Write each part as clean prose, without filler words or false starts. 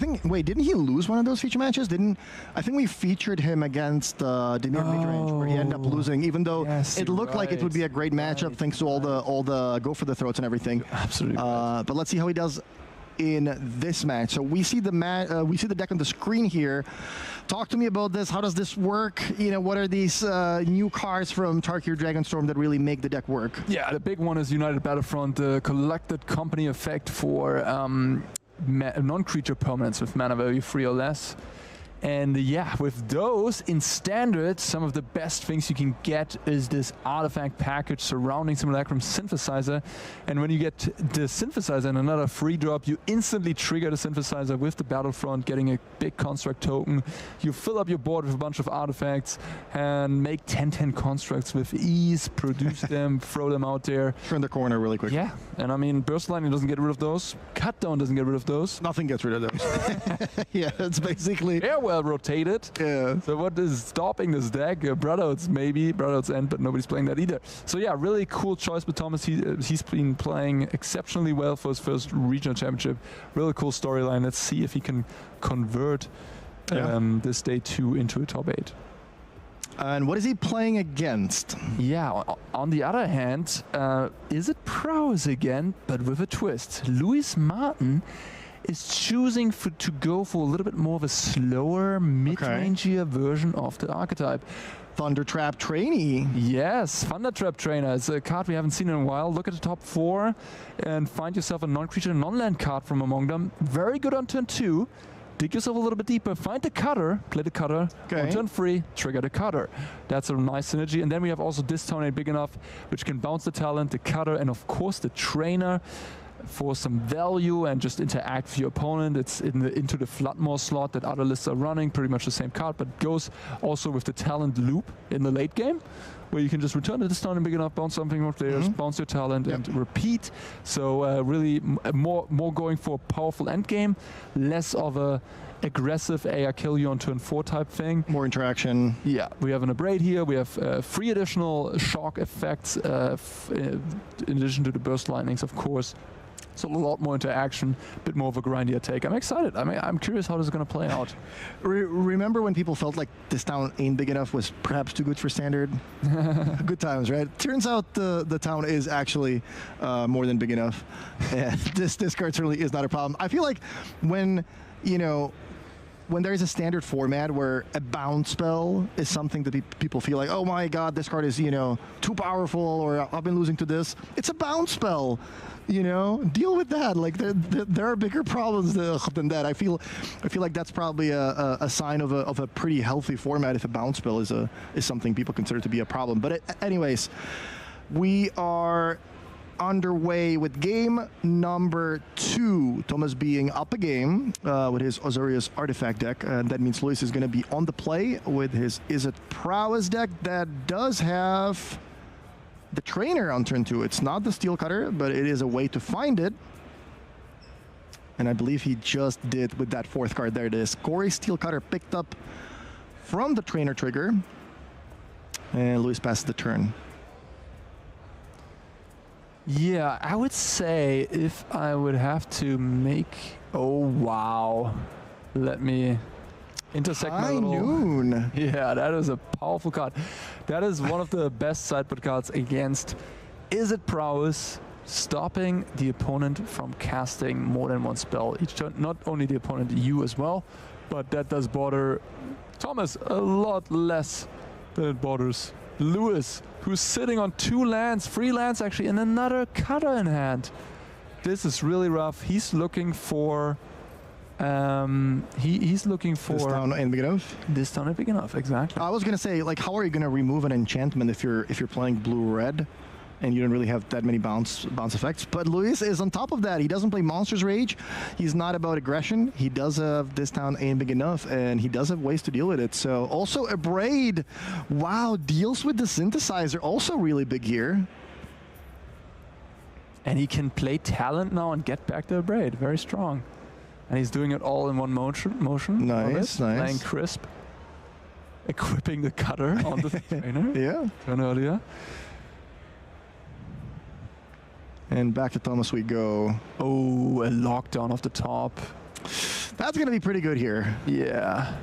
think, wait, didn't he lose one of those feature matches? I think we featured him against Demir Midrange, where he ended up losing, even though it looked like it would be a great matchup thanks to all the go for the throats and everything. Absolutely. But let's see how he does in this match. So we see the deck on the screen here. Talk to me about this. How does this work? You know, what are these new cards from Tarkir Dragonstorm that really make the deck work? Yeah, the big one is United Battlefront, the collected company effect for non-creature permanents with mana value 3 or less. And yeah, with those in standard, some of the best things you can get is this artifact package surrounding Simulacrum Synthesizer. And when you get the Synthesizer and another free drop, you instantly trigger the Synthesizer with the Battlefront, getting a big construct token. You fill up your board with a bunch of artifacts and make 10/10 constructs with ease, produce them, throw them out there. Turn the corner really quick. Yeah, and I mean, Burst Lightning doesn't get rid of those. Cut Down doesn't get rid of those. Nothing gets rid of those. Yeah, it's basically... They're well rotated. Yeah. So what is stopping this deck? Brotherhoods maybe, Brotherhood's End, but nobody's playing that either. So yeah, really cool choice with Thomas. He's been playing exceptionally well for his first regional championship. Really cool storyline. Let's see if he can convert this day 2 into a top 8. And what is he playing against? Yeah, on the other hand, Izzet Prowess again, but with a twist. Luis Martin is choosing to go for a little bit more of a slower, mid-rangier version of the archetype. Thundertrap Trainee. Yes, Thundertrap Trainer. It's a card we haven't seen in a while. Look at the top 4 and find yourself a non-creature, non-land card from among them. Very good on turn 2. Dig yourself a little bit deeper, find the cutter, play the cutter, on turn 3, trigger the cutter. That's a nice synergy. And then we have also Distonate Big Enough, which can bounce the talent, the cutter, and of course the trainer for some value and just interact with your opponent. It's into the Floodmore slot that other lists are running, pretty much the same card, but goes also with the talent loop in the late game, where you can just return to the stun and Big Enough, bounce something off there, bounce your talent, and repeat. So really more going for a powerful end game, less of a aggressive I kill you on turn 4 type thing. More interaction. Yeah, we have an Abrade here. We have 3 additional shock effects in addition to the burst lightnings, of course. So a lot more interaction, a bit more of a grindier take. I'm excited. I mean, I'm curious how this is going to play out. Remember when people felt like this town ain't big enough was perhaps too good for standard? Good times, right? Turns out the town is actually more than big enough. Yeah, this card certainly is not a problem. I feel like when, you know, when there is a standard format where a bounce spell is something that people feel like, oh my god, this card is, you know, too powerful, or I've been losing to this. It's a bounce spell, you know, deal with that. Like there are bigger problems than that. I feel like that's probably a sign of a pretty healthy format if a bounce spell is something people consider to be a problem. But anyways, we are underway with game number 2. Thomas being up a game with his Azorius artifact deck. That means Luis is going to be on the play with his Izzet Prowess deck that does have the trainer on turn 2. It's not the steel cutter, but it is a way to find it. And I believe he just did with that 4th card. There it is. Gory steel cutter picked up from the trainer trigger. And Luis passes the turn. Yeah, I would say if I would have to make... Oh, wow. Let me intersect my little... Noon. Yeah, that is a powerful card. That is one of the best sideboard cards against Izzet Prowess, stopping the opponent from casting more than one spell each turn. Not only the opponent, you as well, but that does bother Thomas a lot less than it bothers Luis, who's sitting on 2 lands, 3 lands actually, and another cutter in hand. This is really rough. He's looking for... he's looking for... This town ain't big enough? This town ain't big enough, exactly. I was going to say, like, how are you going to remove an enchantment if you're playing blue-red and you don't really have that many bounce effects? But Luis is on top of that. He doesn't play Monsters Rage. He's not about aggression. He does have this town ain't big enough, and he does have ways to deal with it. So also Abrade, wow, deals with the synthesizer, also really big here. And he can play talent now and get back to Abrade, very strong. And he's doing it all in one motion. Nice, nice. Playing crisp. Equipping the cutter on the trainer. Yeah. Turn earlier. And back to Thomas we go. Oh, a lockdown off the top. That's going to be pretty good here. Yeah.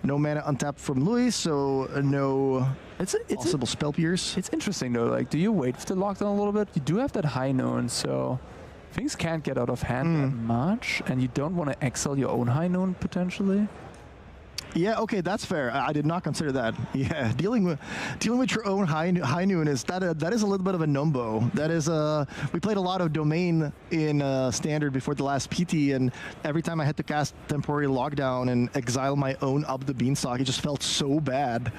No mana untapped from Luis, so no It's possible spell pierce. It's interesting though. Like, do you wait for the lockdown a little bit? You do have that high noon, so things can't get out of hand that much, and you don't want to exile your own high noon potentially. Yeah, okay, that's fair. I did not consider that. Yeah, dealing with your own high noon is that is a little bit of a numbo. That is we played a lot of domain in standard before the last PT, and every time I had to cast temporary lockdown and exile my own up the beanstalk, it just felt so bad.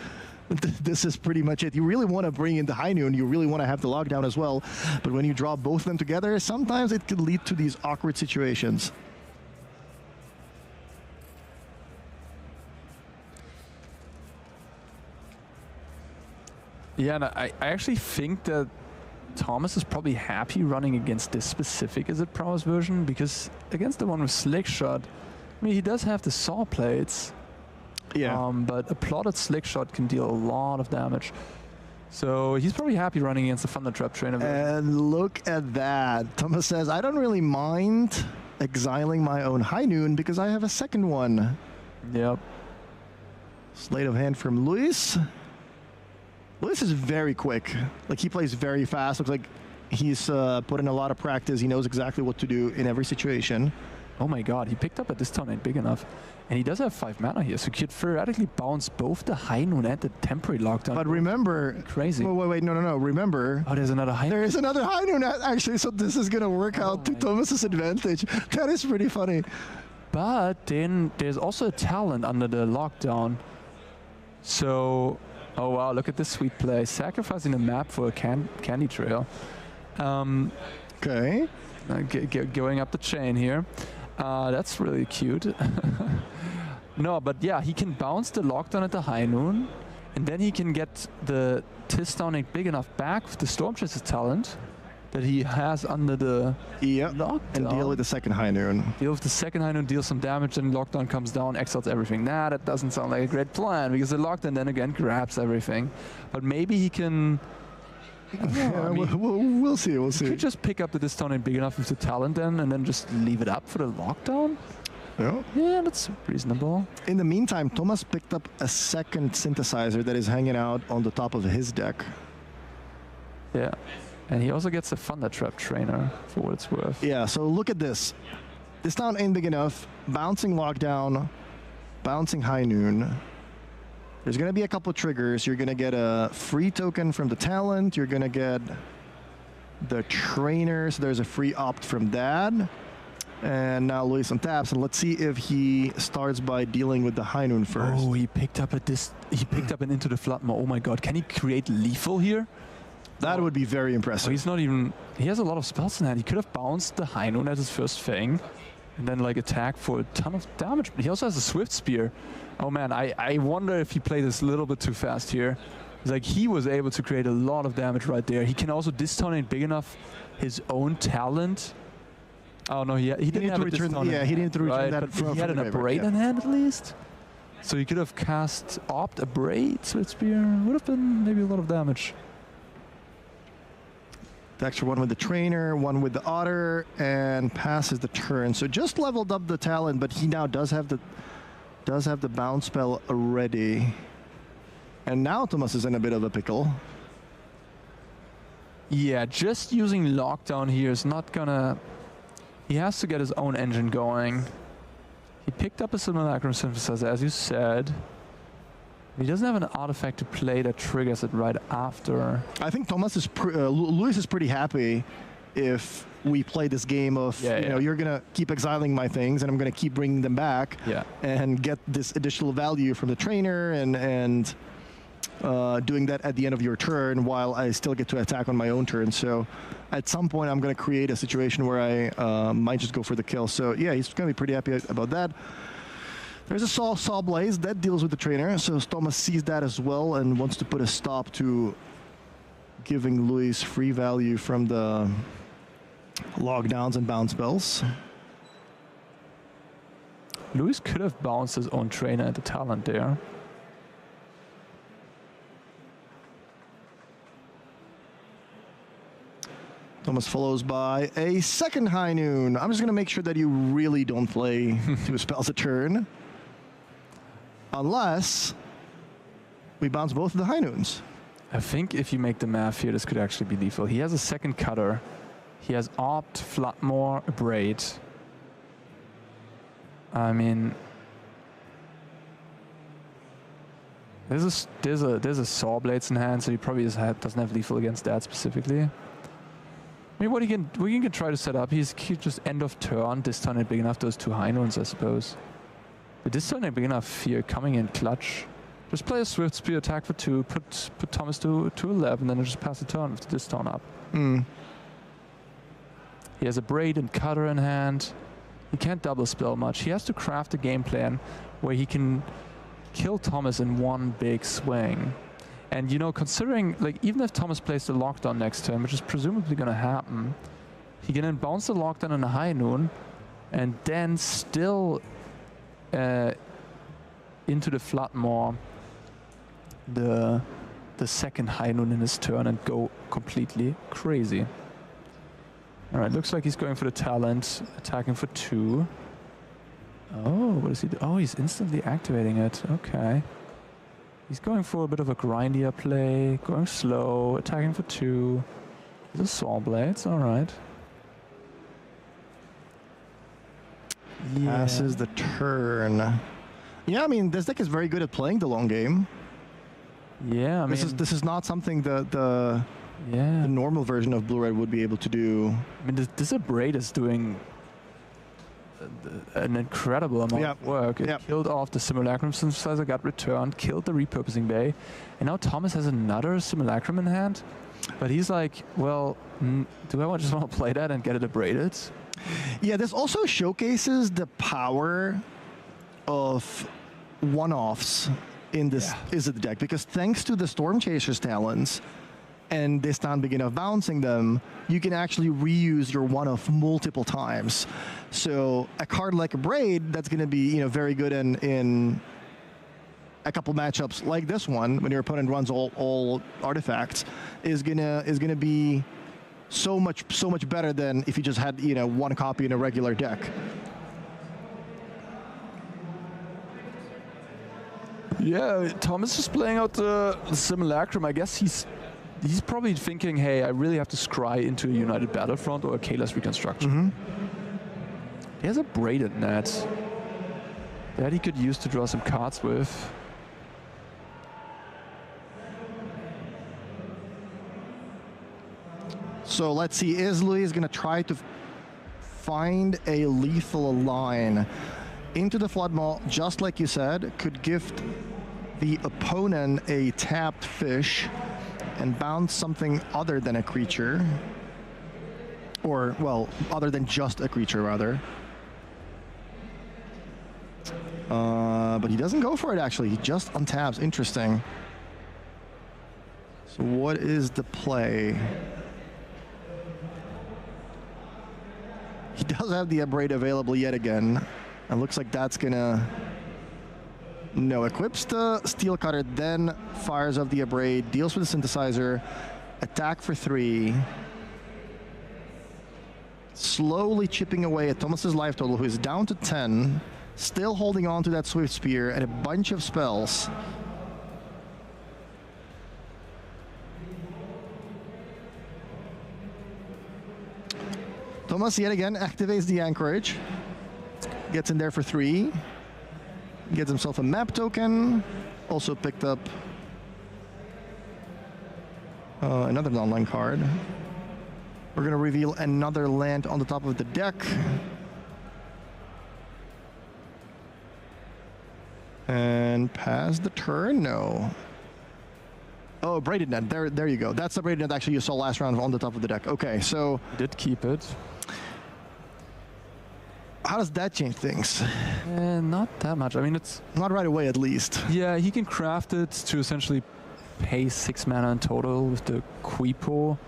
This is pretty much it. You really want to bring in the high noon, you really want to have the lockdown as well, but when you draw both of them together, sometimes it could lead to these awkward situations. Yeah, and I actually think that Thomas is probably happy running against this specific Izzet Prowess version, because against the one with Slick Shot, I mean, he does have the saw plates. Yeah. But a plotted Slick Shot can deal a lot of damage. So he's probably happy running against the Thunder Trap trainer version. And look at that. Thomas says, I don't really mind exiling my own high noon because I have a second one. Yep. Sleight of hand from Luis. Luis is very quick. Like, he plays very fast. Looks like he's put in a lot of practice. He knows exactly what to do in every situation. Oh my god, he picked up a This Town Ain't Big Enough. And he does have 5 mana here, so he could theoretically bounce both the high noon and the temporary lockdown. But remember... Crazy. Wait, no. Remember... Oh, there's another high noon? There is another high noon, actually, so this is going to work out to Thomas's advantage. That is pretty funny. But then there's also a talent under the lockdown. So... Oh wow, look at this sweet play. Sacrificing a map for a candy trail. Okay. Going up the chain here. That's really cute. No, but yeah, he can bounce the lockdown at the high noon, and then he can get the Tis Town Ain't Big Enough back with the Storm Chaser talent that he has under the lockdown. And deal with the second high noon. Deal with the second high noon, deal some damage, then lockdown comes down, exiles everything. Nah, that doesn't sound like a great plan, because the lockdown then again grabs everything. But maybe he can... Yeah, we'll see. He could just pick up the This Town Ain't Big Enough with the talent then, and then just leave it up for the lockdown. Yeah. Yeah, that's reasonable. In the meantime, Thomas picked up a second synthesizer that is hanging out on the top of his deck. Yeah. And he also gets a Thunder Trap trainer, for what it's worth. Yeah, so look at this. This town ain't big enough. Bouncing lockdown, bouncing high noon. There's going to be a couple of triggers. You're going to get a free token from the talent. You're going to get the trainer. So there's a free opt from that. And now Luis untaps, and let's see if he starts by dealing with the high noon first. Oh, he picked up an Into the Flood. Oh my god, can he create lethal here? That would be very impressive. Oh, he's not even... He has a lot of spells in hand. He could have bounced the high noon as his first thing, and then like attack for a ton of damage. But he also has a Swift Spear. Oh man, I wonder if he played this a little bit too fast here. It's like he was able to create a lot of damage right there. He can also... This town ain't big enough. His own talent... Oh no, he didn't have a This Town. Yeah, he didn't return that. But he had an Abrade in hand at least. So he could have cast Opt, Abrade, Swift Spear. Would have been maybe a lot of damage. The extra one with the trainer, one with the otter, and passes the turn. So just leveled up the talent, but he now does have the bounce spell already. And now Thomas is in a bit of a pickle. Yeah, just using lockdown here is not gonna... He has to get his own engine going. He picked up a simulacrum synthesizer, as you said. He doesn't have an artifact to play that triggers it right after. I think Thomas is... Luis is pretty happy if we play this game of, you know, you're going to keep exiling my things and I'm going to keep bringing them back and get this additional value from the trainer and doing that at the end of your turn while I still get to attack on my own turn. So at some point I'm going to create a situation where I might just go for the kill. So yeah, he's going to be pretty happy about that. There's a Saw Blaze that deals with the trainer, so Thomas sees that as well and wants to put a stop to giving Luis free value from the lockdowns and bounce spells. Luis could have bounced his own trainer at the talent there. Thomas follows by a second High Noon. I'm just going to make sure that you really don't play 2 spells a turn. Unless we bounce both of the High Noons. I think if you make the math here, this could actually be lethal. He has a second cutter. He has Opt, Floodmore, Abrade. I mean, there's a Saw Blades in hand, so he probably doesn't have lethal against that specifically. I mean, what he can try to set up, he just end of turn, this turn ain't big enough, those 2 High Noons, I suppose. But this turn ain't big enough here, coming in clutch. Just play a Swift Spear, attack for 2, put Thomas to 11, then just pass the turn with this turn up. He has a Braid and Cutter in hand. He can't double spell much. He has to craft a game plan where he can kill Thomas in one big swing. And you know, considering, like, even if Thomas plays the Lockdown next turn, which is presumably going to happen, he can then bounce the Lockdown on a High Noon, and then still into the Floodmore the second High Noon in his turn and go completely crazy. Alright, looks like he's going for the talent, attacking for 2. Oh, what does he do? Oh, he's instantly activating it. Okay. He's going for a bit of a grindier play, going slow, attacking for 2. He's a Saw Blades, alright. Passes the turn. Yeah, I mean, this deck is very good at playing the long game. Yeah, I mean, this is not something the normal version of Blue-Red would be able to do. I mean, this Abrade is doing an incredible amount of work. It killed off the Simulacrum Synthesizer, got returned, killed the Repurposing Bay, and now Thomas has another Simulacrum in hand. But he's like, well, do I just want to play that and get it abraded? Yeah, this also showcases the power of one-offs in this Izzet deck, because thanks to the Storm Chaser's talents and this time begin of bouncing them, you can actually reuse your one-off multiple times. So a card like Abrade that's going to be, you know, very good in a couple matchups like this one, when your opponent runs all artifacts, is gonna be so much better than if you just had, you know, one copy in a regular deck. Yeah, Thomas is playing out the Simulacrum. I guess he's probably thinking, hey, I really have to scry into a United Battlefront or a Kayla's Reconstruction. He has a Braided Net that he could use to draw some cards with. So let's see, is Louis going to try to find a lethal line into the Flood Maw, just like you said, could gift the opponent a tapped fish and bounce something other than a creature. Or, well, other than just a creature, rather. But he doesn't go for it, actually. He just untabs. Interesting. So what is the play? He does have the Abrade available yet again. And looks like that's gonna... No, equips the Steel Cutter, then fires up the Abrade, deals with the Synthesizer, attack for 3. Slowly chipping away at Thomas's life total, who is down to 10. Still holding on to that Swift Spear and a bunch of spells. Thomas yet again activates the Anchorage. Gets in there for 3. Gets himself a map token. Also picked up another non-land card. We're going to reveal another land on the top of the deck. And pass the turn? No. Oh, Braided Net. There you go. That's the Braided Net actually you saw last round on the top of the deck. Okay, so... Did keep it. How does that change things? Not that much. I mean, it's... Not right away, at least. Yeah, he can craft it to essentially pay 6 mana in total with the Quipo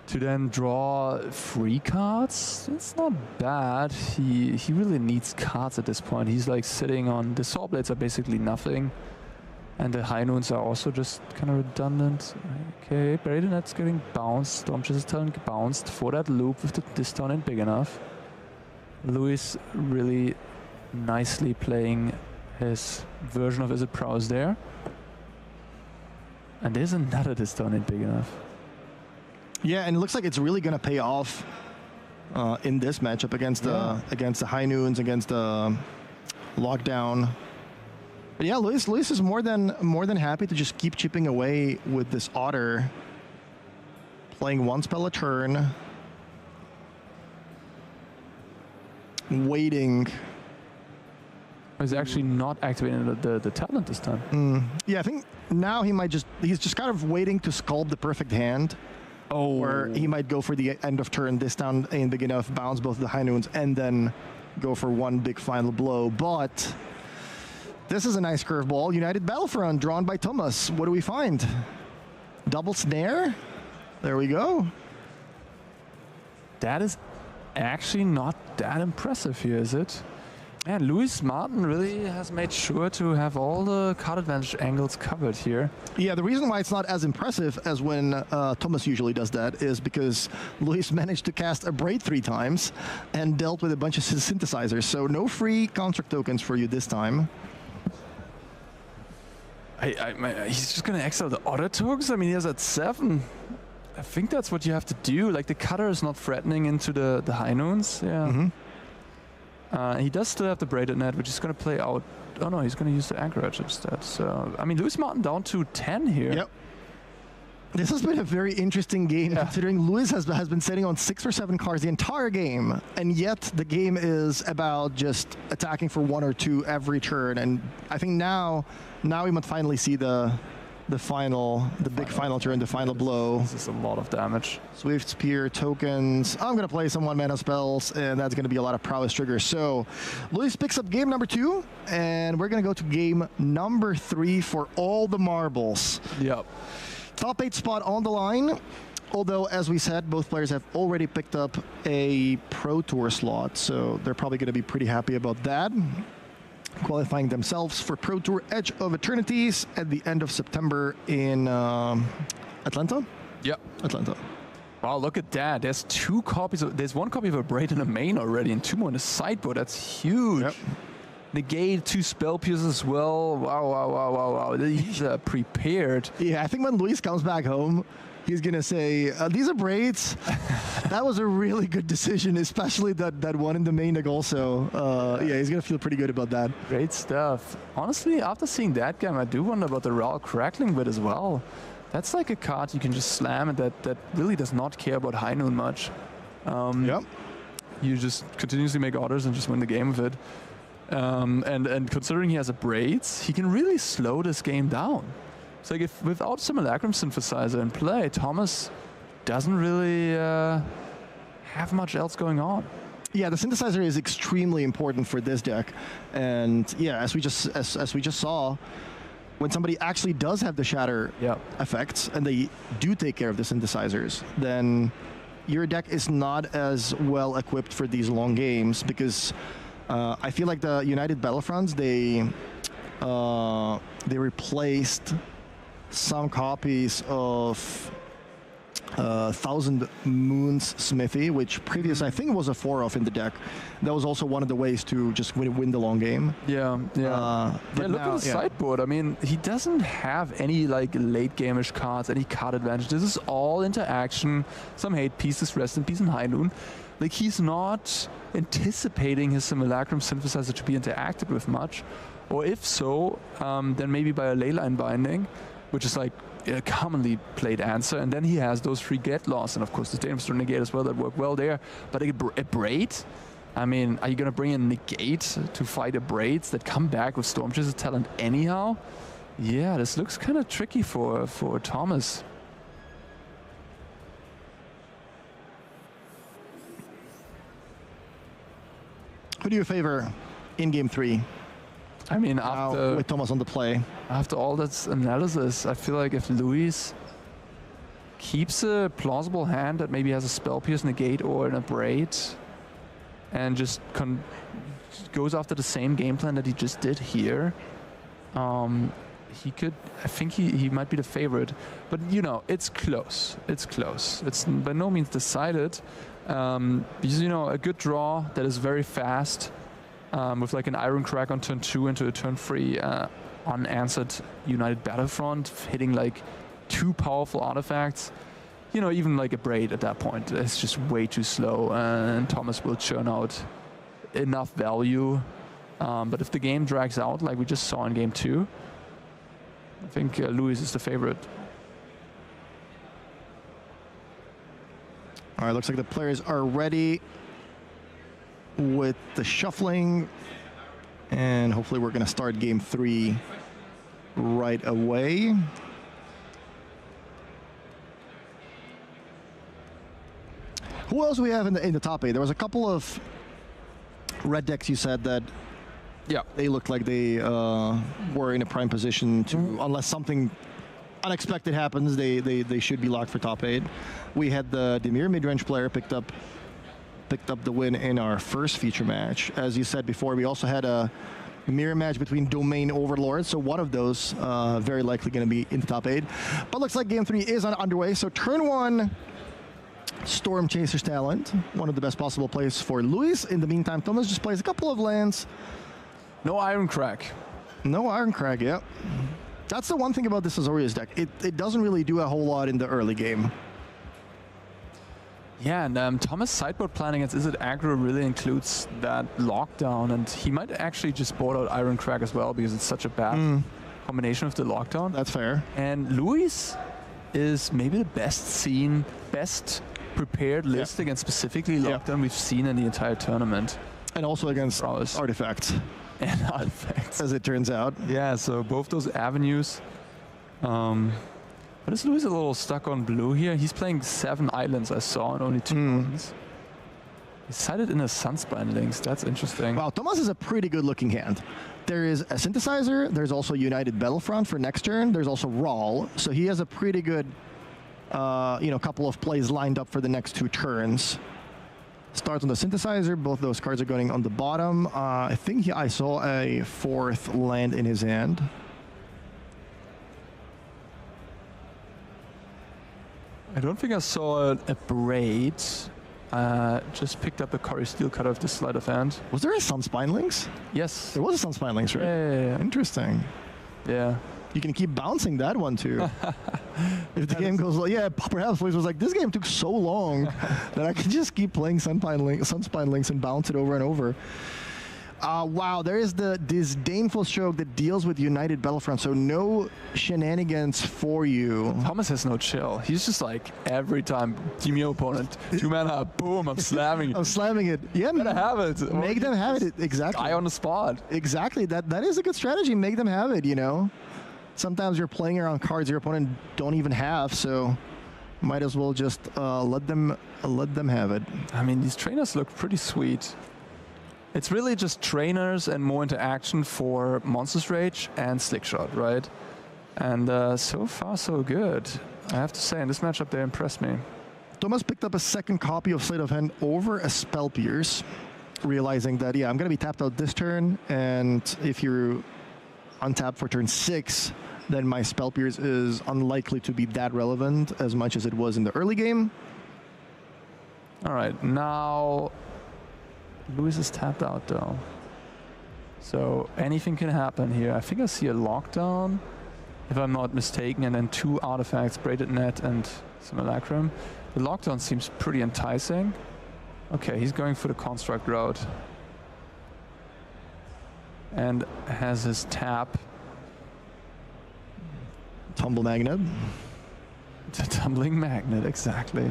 to then draw 3 cards. It's not bad. He really needs cards at this point. He's like sitting on... The Saw Blades are basically nothing. And the high noons are also just kind of redundant. Okay, Bradenet's getting bounced. Stormchaser's talent bounced for that loop with the discount ain't big enough. Luis really nicely playing his version of Izzet Prowess there. And there's another discount ain't big enough. Yeah, and it looks like it's really going to pay off in this matchup against the high noons, against the lockdown. But yeah, Luis is more than happy to just keep chipping away with this otter, playing one spell a turn, waiting. He's actually not activating the talent this time. Yeah, I think now he's just kind of waiting to sculpt the perfect hand. Oh. Where he might go for the end of turn, this down ain't big enough, bounce both the high noons, and then go for one big final blow. But this is a nice curveball. United Battlefront, drawn by Thomas. What do we find? Double snare? There we go. That is actually not that impressive here, is it? And Luis Martin really has made sure to have all the card advantage angles covered here. Yeah, the reason why it's not as impressive as when Thomas usually does that is because Luis managed to cast a Braid 3 times and dealt with a bunch of synthesizers. So no free construct tokens for you this time. He's just going to exile the other tokens? I mean, he has at 7. I think that's what you have to do. Like, the cutter is not threatening into the high noons. Yeah. Mm-hmm. He does still have the braided net, which is going to play out. Oh no, he's going to use the anchorage instead. So, I mean, Luis Martin down to 10 here. Yep. This has been a very interesting game, considering Luis has been sitting on 6 or 7 cards the entire game, and yet the game is about just attacking for 1 or 2 every turn. And I think now we might finally see the big final turn, the final blow. This is a lot of damage. Swift Spear tokens. I'm going to play some 1-mana spells, and that's going to be a lot of prowess triggers. So Luis picks up game number 2, and we're going to go to game number 3 for all the marbles. Yep. Top 8 spot on the line. Although, as we said, both players have already picked up a Pro Tour slot, so they're probably going to be pretty happy about that. Qualifying themselves for Pro Tour Edge of Eternities at the end of September in Atlanta? Yep. Atlanta. Wow, look at that. There's 2 copies. There's 1 copy of a Braid in the main already and 2 more in the sideboard. That's huge. Yep. Negate 2 spell pierces as well. Wow. He's prepared. Yeah, I think when Luis comes back home, he's going to say, these are Braids. That was a really good decision, especially that one in the main deck also. Yeah, he's going to feel pretty good about that. Great stuff. Honestly, after seeing that game, I do wonder about the Raw Crackling bit as well. That's like a card you can just slam, and that really does not care about High Noon much. Yep. You just continuously make orders and just win the game with it. And considering he has a Braids, he can really slow this game down. It's like if without Simulacrum Synthesizer in play, Thomas doesn't really have much else going on. Yeah, the synthesizer is extremely important for this deck, and yeah, as we just saw, when somebody actually does have the shatter effects and they do take care of the synthesizers, then your deck is not as well equipped for these long games, because I feel like the United Battlefronts, they replaced some copies of 1000 Moons Smithy, which previous I think was a 4-off in the deck. That was also one of the ways to just win the long game. Yeah. But look at the sideboard. I mean, he doesn't have any like late game-ish cards, any card advantage. This is all interaction, some hate pieces, rest in peace and High Noon. Like, he's not anticipating his Simulacrum Synthesizer to be interacted with much. Or if so, then maybe by a Leyline Binding, which is like a commonly played answer, and then he has those 3 get loss, and of course the Stainless Steel Negate as well that work well there. But a Braid, I mean, are you gonna bring a Negate to fight a Braids that come back with Stormchaser's talent anyhow? Yeah, this looks kind of tricky for Thomas. Who do you favor in game 3? I mean, after with Thomas on the play, after all that analysis, I feel like if Luis keeps a plausible hand that maybe has a Spell Pierce Negate or an Braid, and just goes after the same game plan that he just did here, he could. I think he might be the favorite, but you know, it's close. It's close. It's by no means decided. Because you know, a good draw that is very fast, with like an Iron Crack on turn 2 into a turn 3 unanswered United Battlefront, hitting like 2 powerful artifacts. You know, even like a Braid at that point, it's just way too slow, and Thomas will churn out enough value. But if the game drags out, like we just saw in game 2, I think Louis is the favorite. All right, looks like the players are ready with the shuffling, and hopefully we're going to start game 3 right away. Who else do we have in the top 8? There was a couple of red decks you said that they looked like they were in a prime position to, unless something unexpected happens, they should be locked for top 8. We had the Demir mid-range player picked up the win in our first feature match. As you said before, we also had a mirror match between Domain Overlords, so one of those very likely going to be in the top 8. But looks like game 3 is underway. So turn 1, Storm Chaser's Talent, one of the best possible plays for Luis. In the meantime, Thomas just plays a couple of lands. No Iron Crack. No Iron Crack, yeah. That's the one thing about this Azorius deck. It doesn't really do a whole lot in the early game. Yeah, and Thomas' sideboard plan against Izzet aggro really includes that lockdown, and he might actually just board out Iron Crack as well because it's such a bad combination of the lockdown. That's fair. And Luis is maybe the best prepared list against specifically lockdown we've seen in the entire tournament. And also against Prowess. artifacts. And artifacts. As it turns out. Yeah, so both those avenues. But is Luis a little stuck on blue here? He's playing 7 islands I saw and only 2 mountains. He sided in a Sunspine Links. That's interesting. Wow, Thomas is a pretty good looking hand. There is a Synthesizer. There's also United Battlefront for next turn. There's also Rawl. So he has a pretty good couple of plays lined up for the next 2 turns. Starts on the Synthesizer. Both those cards are going on the bottom. I think I saw a 4th land in his hand. I don't think I saw a Braid. Just picked up a Cory Steel Cutter of the sleight of hand. Was there a Sunspine Links? Yes. There was a Sunspine Links, right? Yeah. Interesting. Yeah. You can keep bouncing that one too. If the game goes, perhaps Luis was like, this game took so long that I can just keep playing Sunspine Links and bounce it over and over. Wow, there is the disdainful stroke that deals with United Battlefront, so no shenanigans for you. Thomas has no chill. He's just like, every time, team your opponent, 2 mana, boom, I'm slamming it. I'm slamming it. Yeah, gotta have it. Make them have it, exactly. Die on the spot. Exactly, that is a good strategy. Make them have it, you know. Sometimes you're playing around cards your opponent don't even have, so might as well just let them have it. I mean, these trainers look pretty sweet. It's really just trainers and more interaction for Monsters Rage and Slickshot, right? And so far, so good. I have to say, in this matchup, they impressed me. Thomas picked up a 2nd copy of Sleight of Hand over a Spell Pierce, realizing that, I'm going to be tapped out this turn, and if you're untapped for turn 6, then my Spell Pierce is unlikely to be that relevant as much as it was in the early game. All right, now Luis is tapped out though. So anything can happen here. I think I see a lockdown, if I'm not mistaken, and then 2 artifacts, Braided Net and Simulacrum. The lockdown seems pretty enticing. Okay, he's going for the construct route. And has his tap. Tumble Magnet. The Tumbling Magnet, exactly.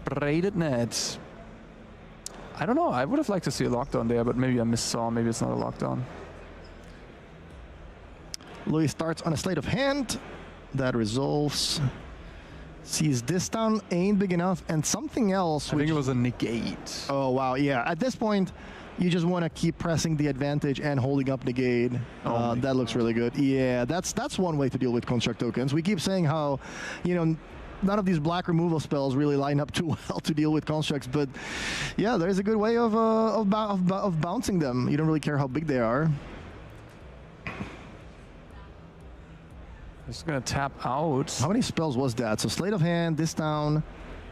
Braided Net. I don't know, I would have liked to see a lockdown there, but maybe I missaw, maybe it's not a lockdown. Luis starts on a Sleight of Hand. That resolves. Sees this down ain't big enough, and something else. I think it was a negate. Oh, wow, yeah. At this point, you just want to keep pressing the advantage and holding up negate. That looks really good. Yeah, that's one way to deal with construct tokens. We keep saying how, none of these black removal spells really line up too well to deal with constructs, but yeah, there's a good way of bouncing them. You don't really care how big they are. Just gonna tap out. How many spells was that? So Sleight of Hand, this down,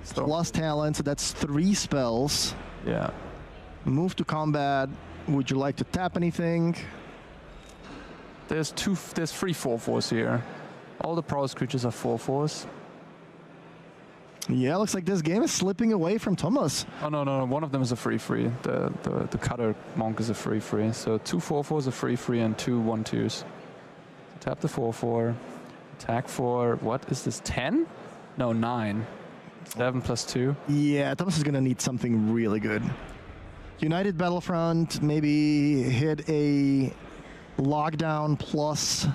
So- plus Talent, so that's 3 spells. Yeah. Move to combat. Would you like to tap anything? There's 3 4/4s here. All the prowess creatures are 4/4s. Yeah, looks like this game is slipping away from Thomas. Oh no, one of them is a 3/3. The cutter monk is a 3/3. So 2 4/4s, a 3/3, and 2 1/2s. Tap the 4/4. Attack for what is this? 10? No, 9. 7 plus 2. Yeah, Thomas is gonna need something really good. United Battlefront, maybe hit a lockdown plus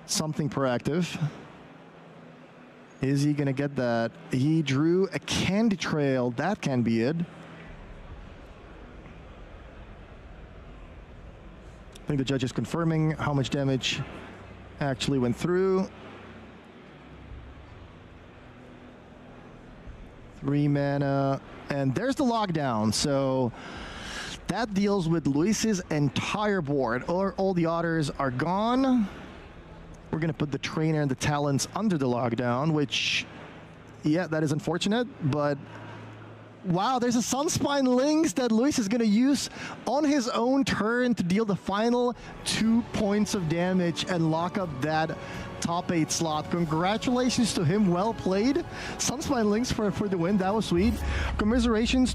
something proactive. Is he gonna get that? He drew a Candy Trail. That can be it. I think the judge is confirming how much damage actually went through. 3 mana, and there's the lockdown. So that deals with Luis's entire board. All the others are gone. We're going to put the trainer and the talents under the lockdown, which, yeah, that is unfortunate, but wow, there's a Sunspine Lynx that Luis is going to use on his own turn to deal the final 2 points of damage and lock up that top 8 slot. Congratulations to him, well played. Sunspine Lynx for the win, that was sweet. Commiserations to